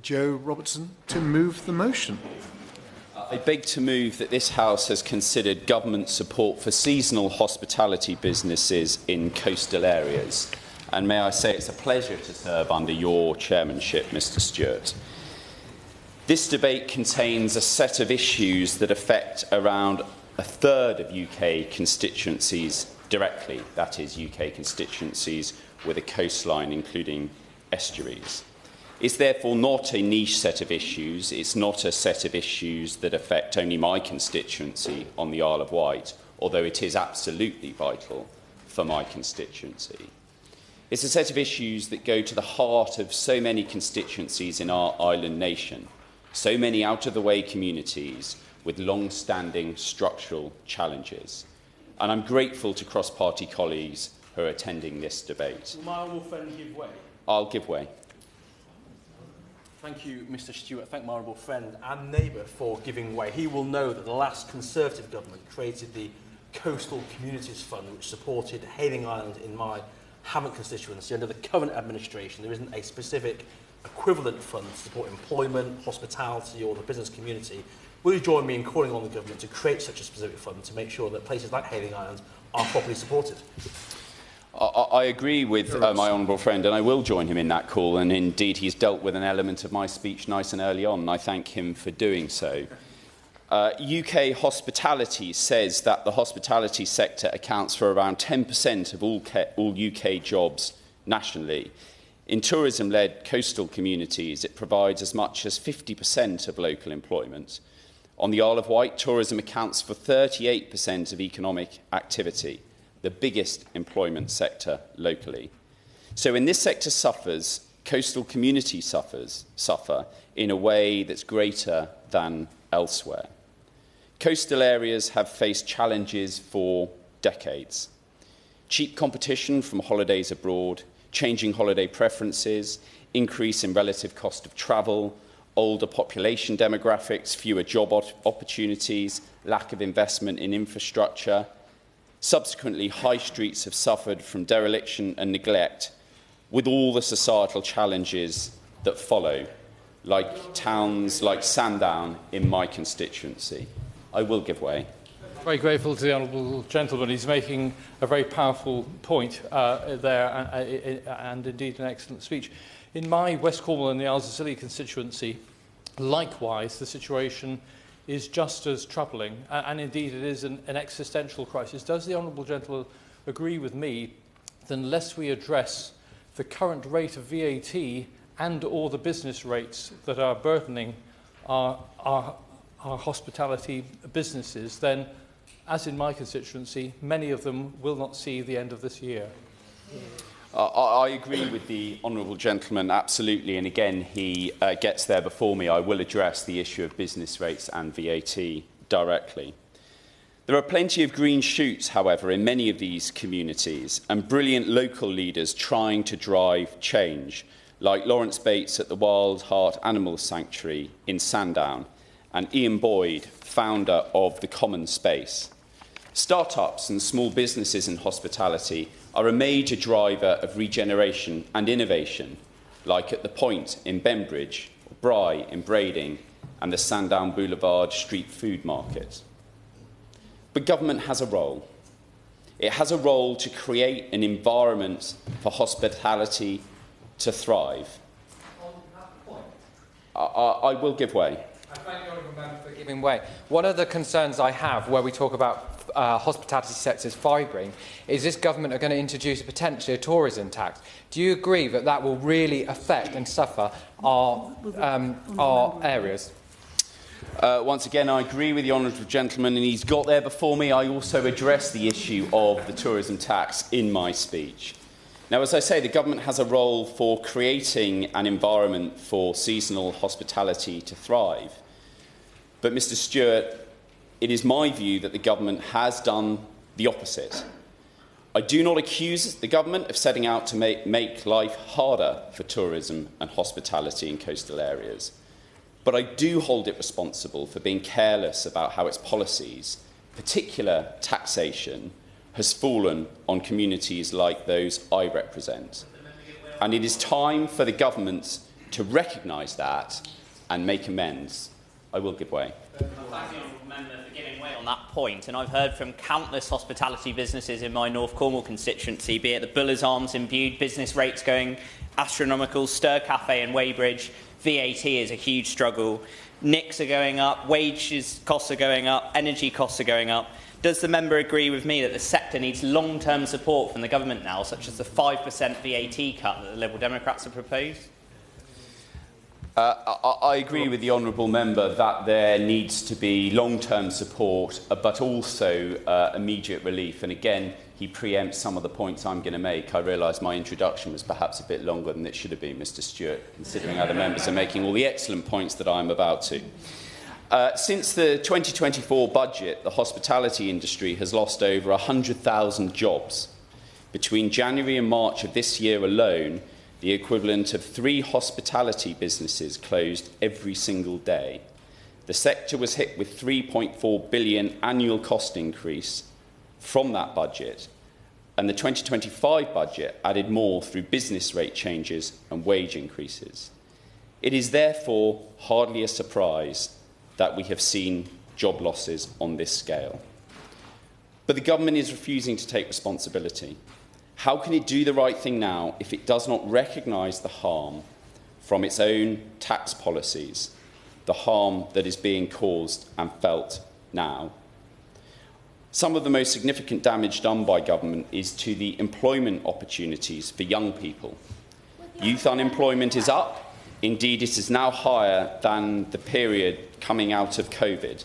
Joe Robertson to move the motion. I beg to move that this House has considered government support for seasonal hospitality businesses in coastal areas. And may I say it's a pleasure to serve under your chairmanship, Mr Stewart. This debate contains a set of issues that affect around a third of UK constituencies directly, that is, UK constituencies with a coastline, including estuaries. It's therefore not a niche set of issues. It's not a set of issues that affect only my constituency on the Isle of Wight, although it is absolutely vital for my constituency. It's a set of issues that go to the heart of so many constituencies in our island nation, so many out-of-the-way communities with long-standing structural challenges. And I'm grateful to cross-party colleagues who are attending this debate. Will my honourable friend give way? I'll give way. Thank you, Mr Stewart. Thank my honourable friend and neighbour for giving way. He will know that the last Conservative government created the Coastal Communities Fund, which supported Hayling Island in my Hammond constituency. Under the current administration, there isn't a specific equivalent fund to support employment, hospitality or the business community. Will you join me in calling on the government to create such a specific fund to make sure that places like Hayling Island are properly supported? I agree with my honourable friend, and I will join him in that call, and indeed he's dealt with an element of my speech nice and early on, and I thank him for doing so. UK Hospitality says that the hospitality sector accounts for around 10% of all UK jobs nationally. In tourism-led coastal communities, it provides as much as 50% of local employment. On the Isle of Wight, tourism accounts for 38% of economic activity, the biggest employment sector locally. So when this sector suffers, coastal communities suffer in a way that's greater than elsewhere. Coastal areas have faced challenges for decades. Cheap competition from holidays abroad, changing holiday preferences, increase in relative cost of travel, older population demographics, fewer job opportunities, lack of investment in infrastructure. Subsequently, high streets have suffered from dereliction and neglect, with all the societal challenges that follow, like towns like Sandown in my constituency. I will give way. Very grateful to the honourable gentleman. He's making a very powerful point there, and indeed an excellent speech. In my West Cornwall and the Isles of Scilly constituency, likewise, the situation is just as troubling, and indeed it is an existential crisis. Does the honourable gentleman agree with me that unless we address the current rate of VAT and or the business rates that are burdening our hospitality businesses, then, as in my constituency, many of them will not see the end of this year? I agree with the honourable gentleman, absolutely, and again, he gets there before me. I will address the issue of business rates and VAT directly. There are plenty of green shoots, however, in many of these communities, and brilliant local leaders trying to drive change, like Lawrence Bates at the Wild Heart Animal Sanctuary in Sandown, and Ian Boyd, founder of The Common Space. Start-ups and small businesses in hospitality are a major driver of regeneration and innovation, like at The Point in Bembridge, Bry in Brading, and the Sandown Boulevard Street Food Market. But government has a role. It has a role to create an environment for hospitality to thrive. I will give way. I thank the honourable member for giving way. One of the concerns I have where we talk about hospitality sectors fibring is this government are going to introduce potentially a tourism tax. Do you agree that that will really affect and suffer our areas? Once again, I agree with the honourable gentleman, and he's got there before me. I also addressed the issue of the tourism tax in my speech. Now, as I say, the government has a role for creating an environment for seasonal hospitality to thrive. But, Mr Stewart, it is my view that the government has done the opposite. I do not accuse the government of setting out to make life harder for tourism and hospitality in coastal areas. But I do hold it responsible for being careless about how its policies, particular taxation, has fallen on communities like those I represent. And it is time for the government to recognise that and make amends, I will give way. Thank the honourable member for giving way on that point. And I've heard from countless hospitality businesses in my North Cornwall constituency, be it the Buller's Arms in Bude, business rates going astronomical, Stir Cafe in Weybridge, VAT is a huge struggle, NICs are going up, wages costs are going up, energy costs are going up. Does the member agree with me that the sector needs long-term support from the government now, such as the 5% VAT cut that the Liberal Democrats have proposed? I agree with the honourable member that there needs to be long-term support, but also immediate relief. And again, he preempts some of the points I'm going to make. I realise my introduction was perhaps a bit longer than it should have been, Mr Stewart, considering other members are making all the excellent points that I'm about to. Since the 2024 budget, the hospitality industry has lost over 100,000 jobs. Between January and March of this year alone, the equivalent of 3 hospitality businesses closed every single day. The sector was hit with £3.4 billion annual cost increase from that budget, and the 2025 budget added more through business rate changes and wage increases. It is therefore hardly a surprise that we have seen job losses on this scale. But the government is refusing to take responsibility. How can it do the right thing now if it does not recognise the harm from its own tax policies, the harm that is being caused and felt now? Some of the most significant damage done by government is to the employment opportunities for young people. Youth unemployment is up. Indeed, it is now higher than the period coming out of COVID.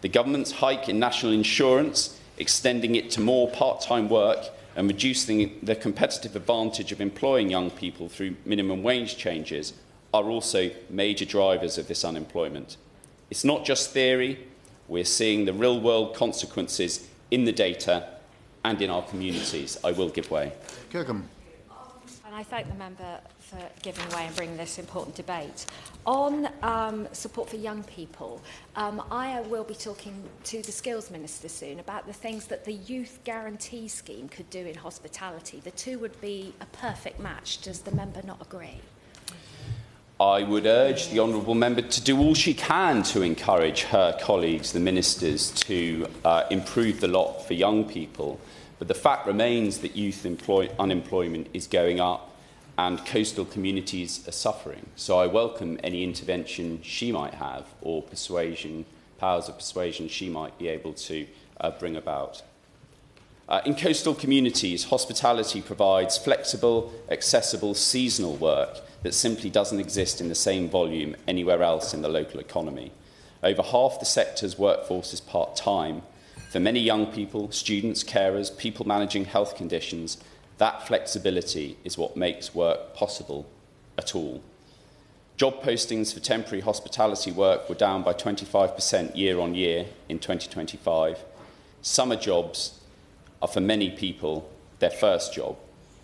The government's hike in national insurance, extending it to more part-time work, and reducing the competitive advantage of employing young people through minimum wage changes are also major drivers of this unemployment. It's not just theory. We're seeing the real-world consequences in the data and in our communities. I will give way. Kirkham. And I thank the member for giving way and bringing this important debate. On support for young people, I will be talking to the Skills Minister soon about the things that the Youth Guarantee Scheme could do in hospitality. The two would be a perfect match. Does the member not agree? I would urge the honourable member to do all she can to encourage her colleagues, the ministers, to improve the lot for young people. But the fact remains that youth unemployment is going up and coastal communities are suffering. So I welcome any intervention she might have or powers of persuasion she might be able to bring about. In coastal communities, hospitality provides flexible, accessible, seasonal work that simply doesn't exist in the same volume anywhere else in the local economy. Over half the sector's workforce is part-time. For many young people, students, carers, people managing health conditions, that flexibility is what makes work possible at all. Job postings for temporary hospitality work were down by 25% year on year in 2025. Summer jobs are for many people their first job,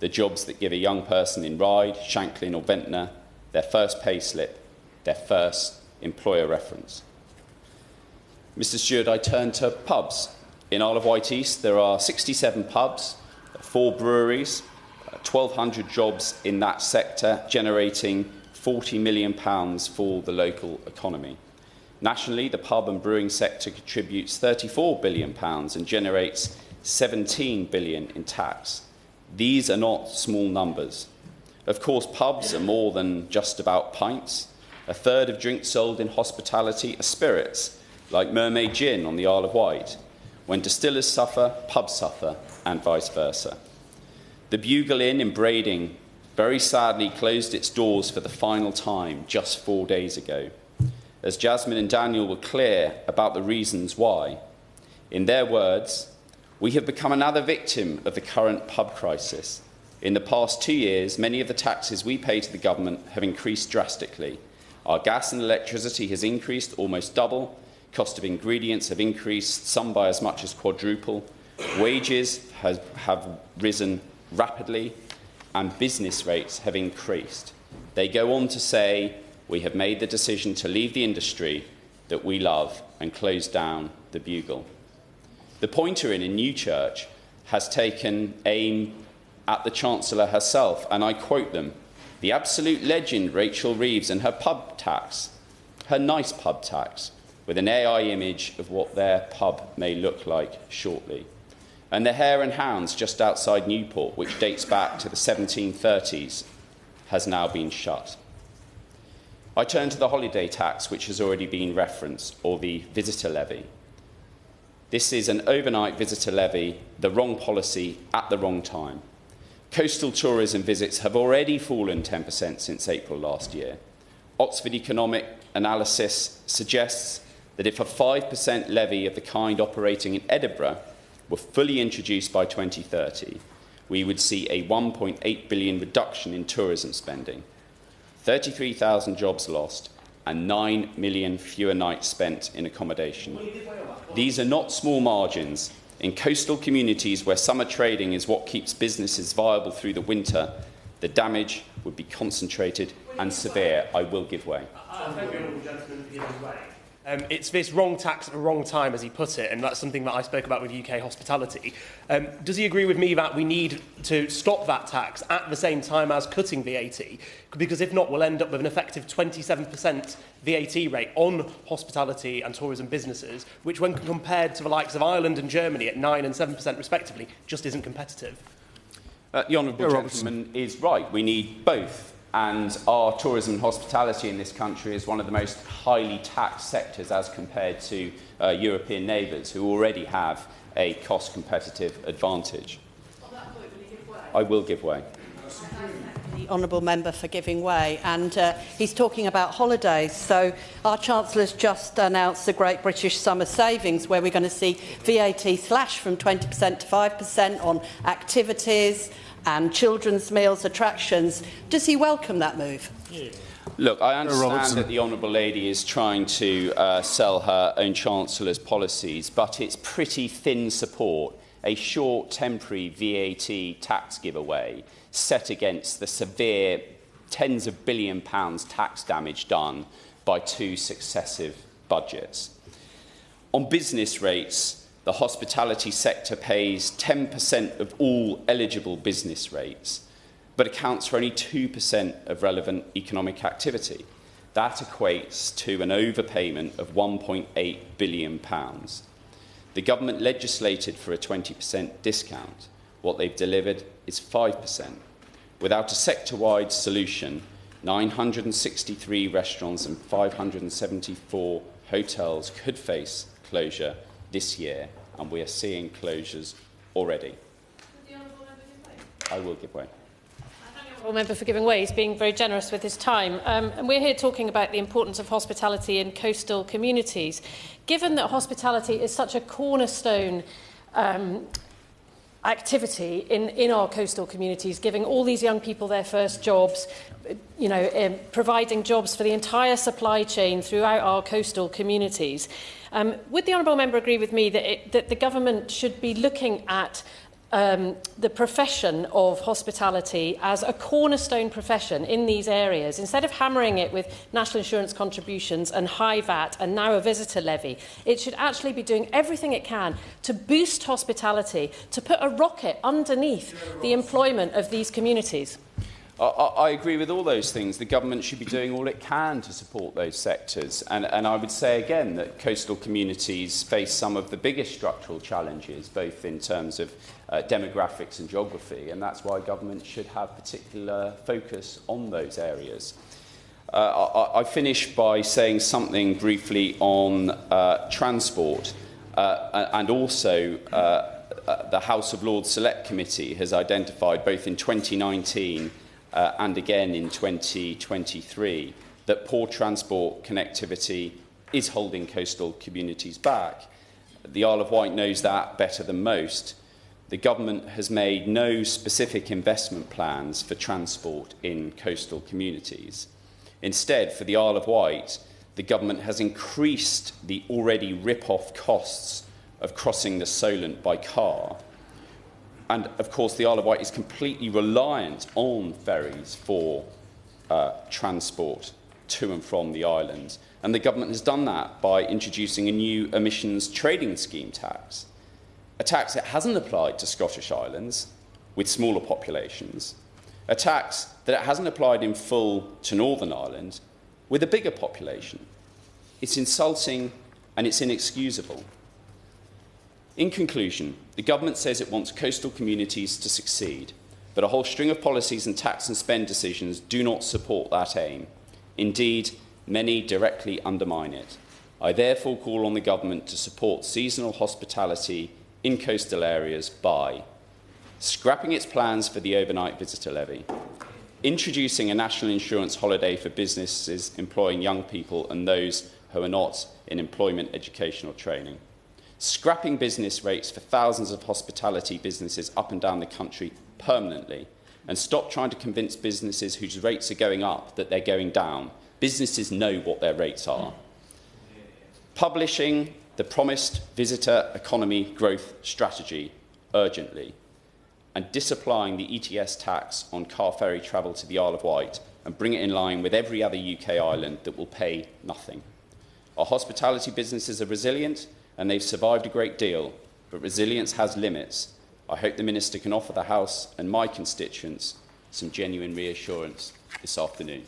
the jobs that give a young person in Ryde, Shanklin or Ventnor their first pay slip, their first employer reference. Mr Stewart, I turn to pubs. In Isle of Wight East, there are 67 pubs, 4 breweries, 1,200 jobs in that sector, generating £40 million for the local economy. Nationally, the pub and brewing sector contributes £34 billion and generates £17 billion in tax. These are not small numbers. Of course, pubs are more than just about pints. A third of drinks sold in hospitality are spirits, like Mermaid Gin on the Isle of Wight. When distillers suffer, pubs suffer, and vice versa. The Bugle Inn in Brading very sadly closed its doors for the final time just 4 days ago, as Jasmine and Daniel were clear about the reasons why. In their words, "We have become another victim of the current pub crisis. In the past 2 years, many of the taxes we pay to the government have increased drastically. Our gas and electricity has increased almost double. Cost of ingredients have increased, some by as much as quadruple. Wages have risen rapidly, and business rates have increased." They go on to say, "We have made the decision to leave the industry that we love and close down the Bugle." The Pointer Inn in Newchurch has taken aim at the Chancellor herself, and I quote them, The absolute legend Rachel Reeves and her pub tax, her nice pub tax, with an AI image of what their pub may look like shortly. And the Hare and Hounds just outside Newport, which dates back to the 1730s, has now been shut. I turn to the holiday tax, which has already been referenced, or the visitor levy. This is an overnight visitor levy, the wrong policy at the wrong time. Coastal tourism visits have already fallen 10% since April last year. Oxford Economic Analysis suggests that if a 5% levy of the kind operating in Edinburgh were fully introduced by 2030, we would see a 1.8 billion reduction in tourism spending, 33,000 jobs lost, and 9 million fewer nights spent in accommodation. These are not small margins. In coastal communities where summer trading is what keeps businesses viable through the winter, the damage would be concentrated and severe. I will give way. Thank you, honourable gentleman, for giving way. It's this wrong tax at the wrong time, as he put it, and that's something that I spoke about with UK hospitality. Does he agree with me that we need to stop that tax at the same time as cutting VAT? Because if not, we'll end up with an effective 27% VAT rate on hospitality and tourism businesses, which when compared to the likes of Ireland and Germany at 9% and 7% respectively, just isn't competitive. The honourable gentleman is right. We need both. And our tourism and hospitality in this country is one of the most highly taxed sectors as compared to European neighbours who already have a cost-competitive advantage. I will give way. The honourable member for giving way, and he's talking about holidays. So our Chancellor's just announced the Great British Summer Savings, where we're going to see VAT slashed from 20% to 5% on activities and children's meals, attractions. Does he welcome that move? Look, I understand that the honourable lady is trying to sell her own Chancellor's policies, but it's pretty thin support, a short temporary VAT tax giveaway set against the severe tens of £billion tax damage done by two successive budgets. On business rates, the hospitality sector pays 10% of all eligible business rates, but accounts for only 2% of relevant economic activity. That equates to an overpayment of £1.8 billion. The government legislated for a 20% discount. What they've delivered is 5%. Without a sector-wide solution, 963 restaurants and 574 hotels could face closure this year, and we are seeing closures already. I will give way. Honourable member for giving way. He's being very generous with his time. And we're here talking about the importance of hospitality in coastal communities. Given that hospitality is such a cornerstone activity in our coastal communities, giving all these young people their first jobs, providing jobs for the entire supply chain throughout our coastal communities. Would the honourable member agree with me that the government should be looking at the profession of hospitality as a cornerstone profession in these areas, instead of hammering it with national insurance contributions and high VAT and now a visitor levy? It should actually be doing everything it can to boost hospitality, to put a rocket underneath the employment of these communities. I agree with all those things. The government should be doing all it can to support those sectors. And I would say again that coastal communities face some of the biggest structural challenges, both in terms of demographics and geography, and that's why government should have particular focus on those areas. I finish by saying something briefly on transport, and also the House of Lords Select Committee has identified both in 2019 and again in 2023, that poor transport connectivity is holding coastal communities back. The Isle of Wight knows that better than most. The government has made no specific investment plans for transport in coastal communities. Instead, for the Isle of Wight, the government has increased the already rip-off costs of crossing the Solent by car. And, of course, the Isle of Wight is completely reliant on ferries for transport to and from the island. And the government has done that by introducing a new emissions trading scheme tax, a tax that hasn't applied to Scottish islands with smaller populations, a tax that it hasn't applied in full to Northern Ireland with a bigger population. It's insulting and it's inexcusable. In conclusion, the government says it wants coastal communities to succeed, but a whole string of policies and tax and spend decisions do not support that aim. Indeed, many directly undermine it. I therefore call on the government to support seasonal hospitality in coastal areas by scrapping its plans for the overnight visitor levy, introducing a national insurance holiday for businesses employing young people and those who are not in employment, education or training, scrapping business rates for thousands of hospitality businesses up and down the country permanently, and stop trying to convince businesses whose rates are going up that they're going down. Businesses know what their rates are. Publishing the promised visitor economy growth strategy urgently, and disapplying the ETS tax on car ferry travel to the Isle of Wight and bring it in line with every other UK island that will pay nothing. Our hospitality businesses are resilient and they've survived a great deal, but resilience has limits. I hope the Minister can offer the House and my constituents some genuine reassurance this afternoon.